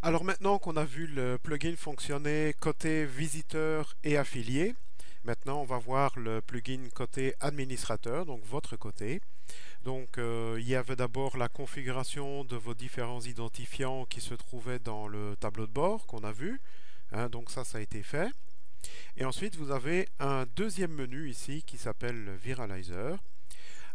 Alors maintenant qu'on a vu le plugin fonctionner côté visiteur et affilié, maintenant on va voir le plugin côté administrateur, donc votre côté. Donc il y avait d'abord la configuration de vos différents identifiants qui se trouvaient dans le tableau de bord qu'on a vu. Donc ça a été fait. Et ensuite vous avez un deuxième menu ici qui s'appelle Viralizer.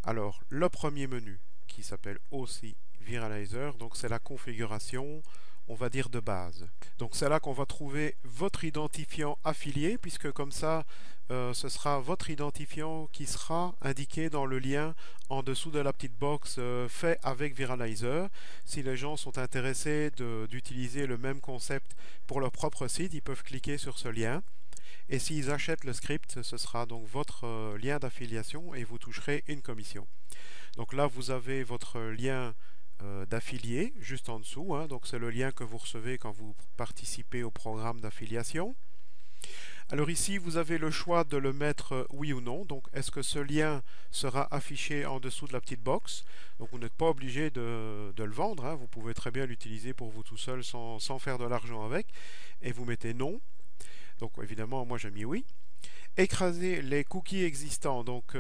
Alors le premier menu qui s'appelle aussi Viralizer, donc c'est la configuration, on va dire de base. Donc c'est là qu'on va trouver votre identifiant affilié, puisque comme ça, ce sera votre identifiant qui sera indiqué dans le lien en dessous de la petite box fait avec Viralizer. Si les gens sont intéressés d'utiliser le même concept pour leur propre site, ils peuvent cliquer sur ce lien. Et s'ils achètent le script, ce sera donc votre lien d'affiliation et vous toucherez une commission. Donc là, vous avez votre lien d'affilié juste en dessous. Donc c'est le lien que vous recevez quand vous participez au programme d'affiliation. Alors ici, vous avez le choix de le mettre oui ou non. Donc est-ce que ce lien sera affiché en dessous de la petite box? Donc vous n'êtes pas obligé de le vendre. Vous pouvez très bien l'utiliser pour vous tout seul sans faire de l'argent avec. Et vous mettez non. Donc évidemment, moi j'ai mis oui. Écraser les cookies existants. Donc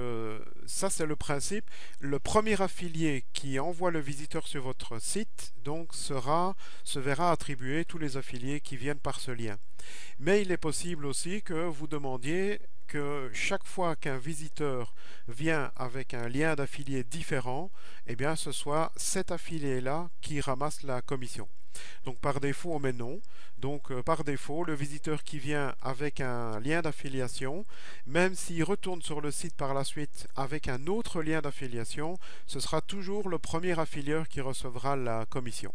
ça c'est le principe. Le premier affilié qui envoie le visiteur sur votre site donc se verra attribuer tous les affiliés qui viennent par ce lien. Mais il est possible aussi que vous demandiez que chaque fois qu'un visiteur vient avec un lien d'affilié différent, eh bien ce soit cet affilié-là qui ramasse la commission. Donc par défaut, on met non. Donc par défaut, le visiteur qui vient avec un lien d'affiliation, même s'il retourne sur le site par la suite avec un autre lien d'affiliation, ce sera toujours le premier affilieur qui recevra la commission.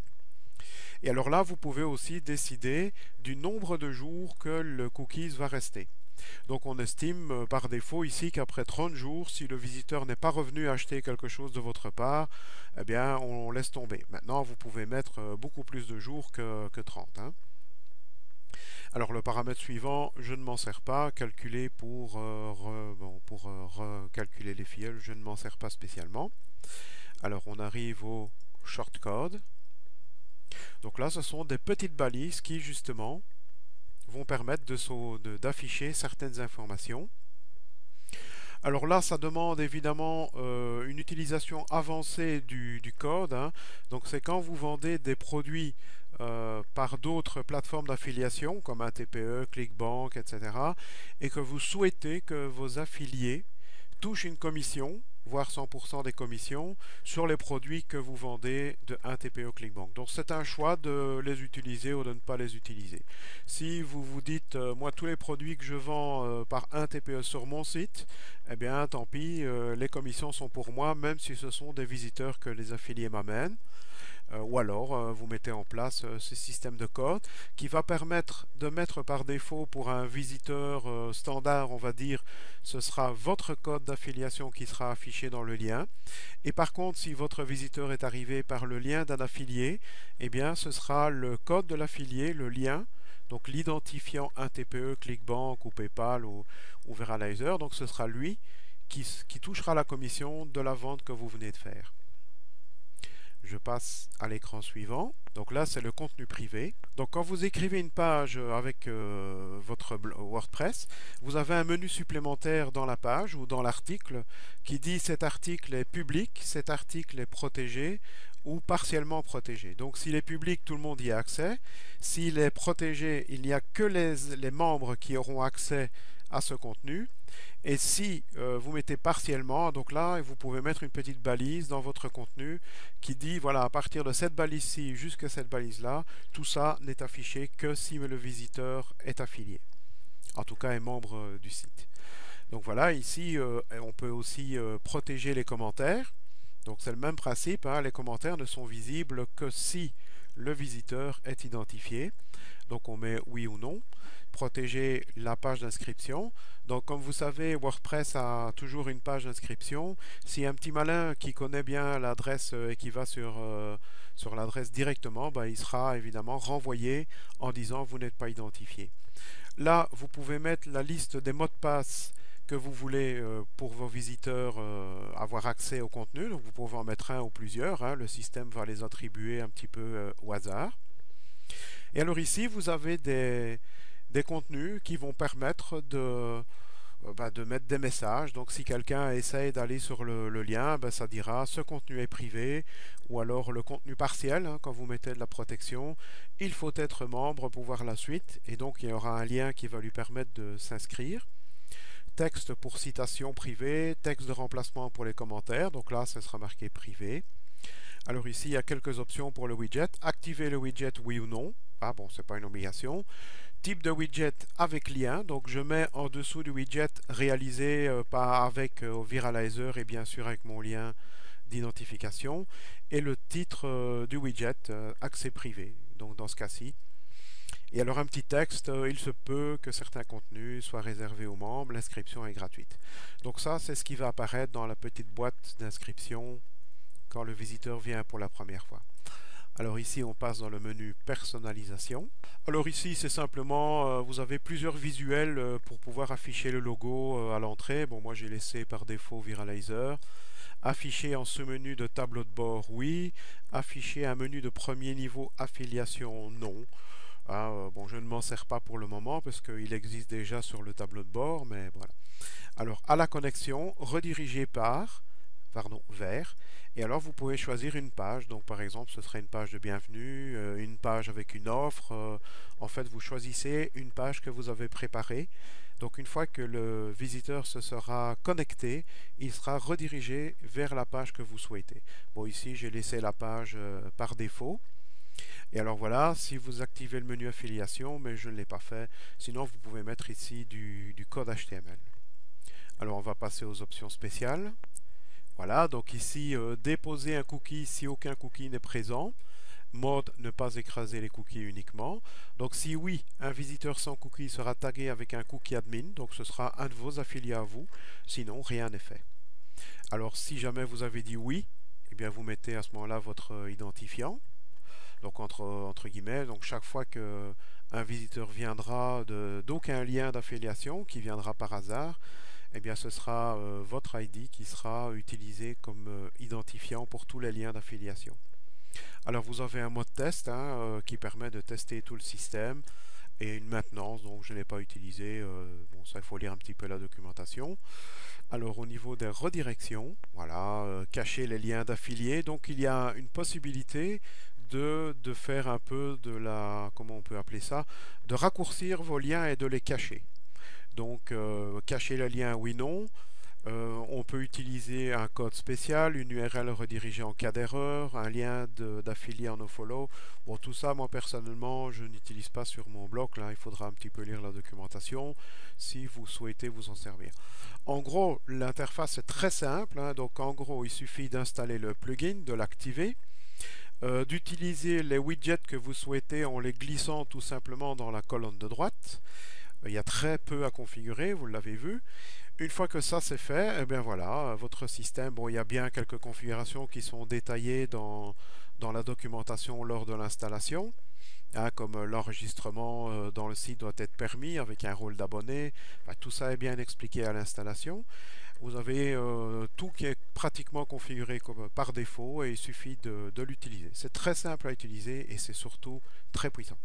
Et alors là, vous pouvez aussi décider du nombre de jours que le cookies va rester. Donc on estime par défaut ici qu'après 30 jours, si le visiteur n'est pas revenu acheter quelque chose de votre part, eh bien on laisse tomber. Maintenant, vous pouvez mettre beaucoup plus de jours que 30. Alors le paramètre suivant, je ne m'en sers pas, calculer pour recalculer les filleuls, je ne m'en sers pas spécialement. Alors on arrive au shortcode. Donc là, ce sont des petites balises qui justement vont permettre d'afficher certaines informations. Alors là, ça demande évidemment une utilisation avancée du code. Donc c'est quand vous vendez des produits par d'autres plateformes d'affiliation comme un TPE, ClickBank, etc. et que vous souhaitez que vos affiliés touchent une commission, voire 100% des commissions, sur les produits que vous vendez de un TPE ClickBank. Donc c'est un choix de les utiliser ou de ne pas les utiliser. Si vous vous dites, moi tous les produits que je vends par un TPE sur mon site, eh bien tant pis, les commissions sont pour moi, même si ce sont des visiteurs que les affiliés m'amènent. Ou alors vous mettez en place ce système de code qui va permettre de mettre par défaut pour un visiteur standard, on va dire, ce sera votre code d'affiliation qui sera affiché dans le lien. Et par contre, si votre visiteur est arrivé par le lien d'un affilié, eh bien ce sera le code de l'affilié, le lien, donc l'identifiant un TPE, ClickBank ou PayPal ou Veralizer, donc ce sera lui qui touchera la commission de la vente que vous venez de faire. Je passe à l'écran suivant. Donc là, c'est le contenu privé. Donc quand vous écrivez une page avec votre WordPress, vous avez un menu supplémentaire dans la page ou dans l'article qui dit cet article est public, cet article est protégé ou partiellement protégé. Donc s'il est public, tout le monde y a accès. S'il est protégé, il n'y a que les membres qui auront accès à ce contenu. Et si vous mettez partiellement, donc là, vous pouvez mettre une petite balise dans votre contenu qui dit, voilà, à partir de cette balise-ci jusqu'à cette balise-là, tout ça n'est affiché que si le visiteur est affilié, en tout cas est membre du site. Donc voilà, ici, on peut aussi protéger les commentaires. Donc c'est le même principe, les commentaires ne sont visibles que si le visiteur est identifié. Donc on met oui ou non. Protéger la page d'inscription. Donc comme vous savez, WordPress a toujours une page d'inscription. Si un petit malin qui connaît bien l'adresse et qui va sur l'adresse directement, il sera évidemment renvoyé en disant vous n'êtes pas identifié. Là, vous pouvez mettre la liste des mots de passe que vous voulez pour vos visiteurs avoir accès au contenu. Donc vous pouvez en mettre un ou plusieurs. Le système va les attribuer un petit peu au hasard. Et alors ici, vous avez des contenus qui vont permettre de mettre des messages. Donc si quelqu'un essaye d'aller sur le lien, ben, ça dira ce contenu est privé, ou alors le contenu partiel, hein, quand vous mettez de la protection, il faut être membre pour voir la suite, et donc il y aura un lien qui va lui permettre de s'inscrire. Texte pour citation privée, texte de remplacement pour les commentaires, donc là ça sera marqué privé. Alors ici il y a quelques options pour le widget. Activer le widget oui ou non. Ah bon, c'est pas une obligation. Type de widget avec lien, donc je mets en dessous du widget réalisé pas avec Viralizer et bien sûr avec mon lien d'identification, et le titre du widget, accès privé, donc dans ce cas-ci. Et alors un petit texte, il se peut que certains contenus soient réservés aux membres, l'inscription est gratuite. Donc ça, c'est ce qui va apparaître dans la petite boîte d'inscription quand le visiteur vient pour la première fois. Alors ici, on passe dans le menu personnalisation. Alors ici, c'est simplement, vous avez plusieurs visuels pour pouvoir afficher le logo à l'entrée. Bon, moi j'ai laissé par défaut Viralizer. Afficher en sous-menu de tableau de bord, oui. Afficher un menu de premier niveau affiliation, non. Ah, bon, je ne m'en sers pas pour le moment parce qu'il existe déjà sur le tableau de bord, mais voilà. Alors, à la connexion, rediriger vers, et alors vous pouvez choisir une page. Donc, par exemple, ce serait une page de bienvenue, une page avec une offre. En fait, vous choisissez une page que vous avez préparée. Donc, une fois que le visiteur se sera connecté, il sera redirigé vers la page que vous souhaitez. Bon, ici, j'ai laissé la page par défaut. Et alors voilà, si vous activez le menu affiliation, mais je ne l'ai pas fait, sinon vous pouvez mettre ici du code HTML. Alors on va passer aux options spéciales. Voilà, donc ici, déposer un cookie si aucun cookie n'est présent. Mode, ne pas écraser les cookies uniquement. Donc si oui, un visiteur sans cookie sera tagué avec un cookie admin, donc ce sera un de vos affiliés à vous, sinon rien n'est fait. Alors si jamais vous avez dit oui, eh bien vous mettez à ce moment-là votre identifiant. Donc entre guillemets, donc chaque fois que un visiteur viendra d'aucun lien d'affiliation qui viendra par hasard, eh bien ce sera votre ID qui sera utilisé comme identifiant pour tous les liens d'affiliation. Alors vous avez un mode test qui permet de tester tout le système, et une maintenance, donc je ne l'ai pas utilisé. Bon, ça il faut lire un petit peu la documentation. Alors au niveau des redirections, voilà, cacher les liens d'affiliés, donc il y a une possibilité de faire un peu de la, comment on peut appeler ça, de raccourcir vos liens et de les cacher. Donc cacher le lien oui non. On peut utiliser un code spécial, une URL redirigée en cas d'erreur, un lien d'affilié en nofollow. Bon, tout ça, moi personnellement, je n'utilise pas sur mon blog. Là, il faudra un petit peu lire la documentation si vous souhaitez vous en servir. En gros, l'interface est très simple. Donc, en gros, il suffit d'installer le plugin, de l'activer, d'utiliser les widgets que vous souhaitez en les glissant tout simplement dans la colonne de droite. Il y a très peu à configurer, vous l'avez vu. Une fois que ça c'est fait, eh bien voilà, votre système, bon, il y a bien quelques configurations qui sont détaillées dans la documentation lors de l'installation, comme l'enregistrement dans le site doit être permis avec un rôle d'abonné. Enfin, tout ça est bien expliqué à l'installation. Vous avez tout qui est pratiquement configuré par défaut, et il suffit de l'utiliser. C'est très simple à utiliser et c'est surtout très puissant.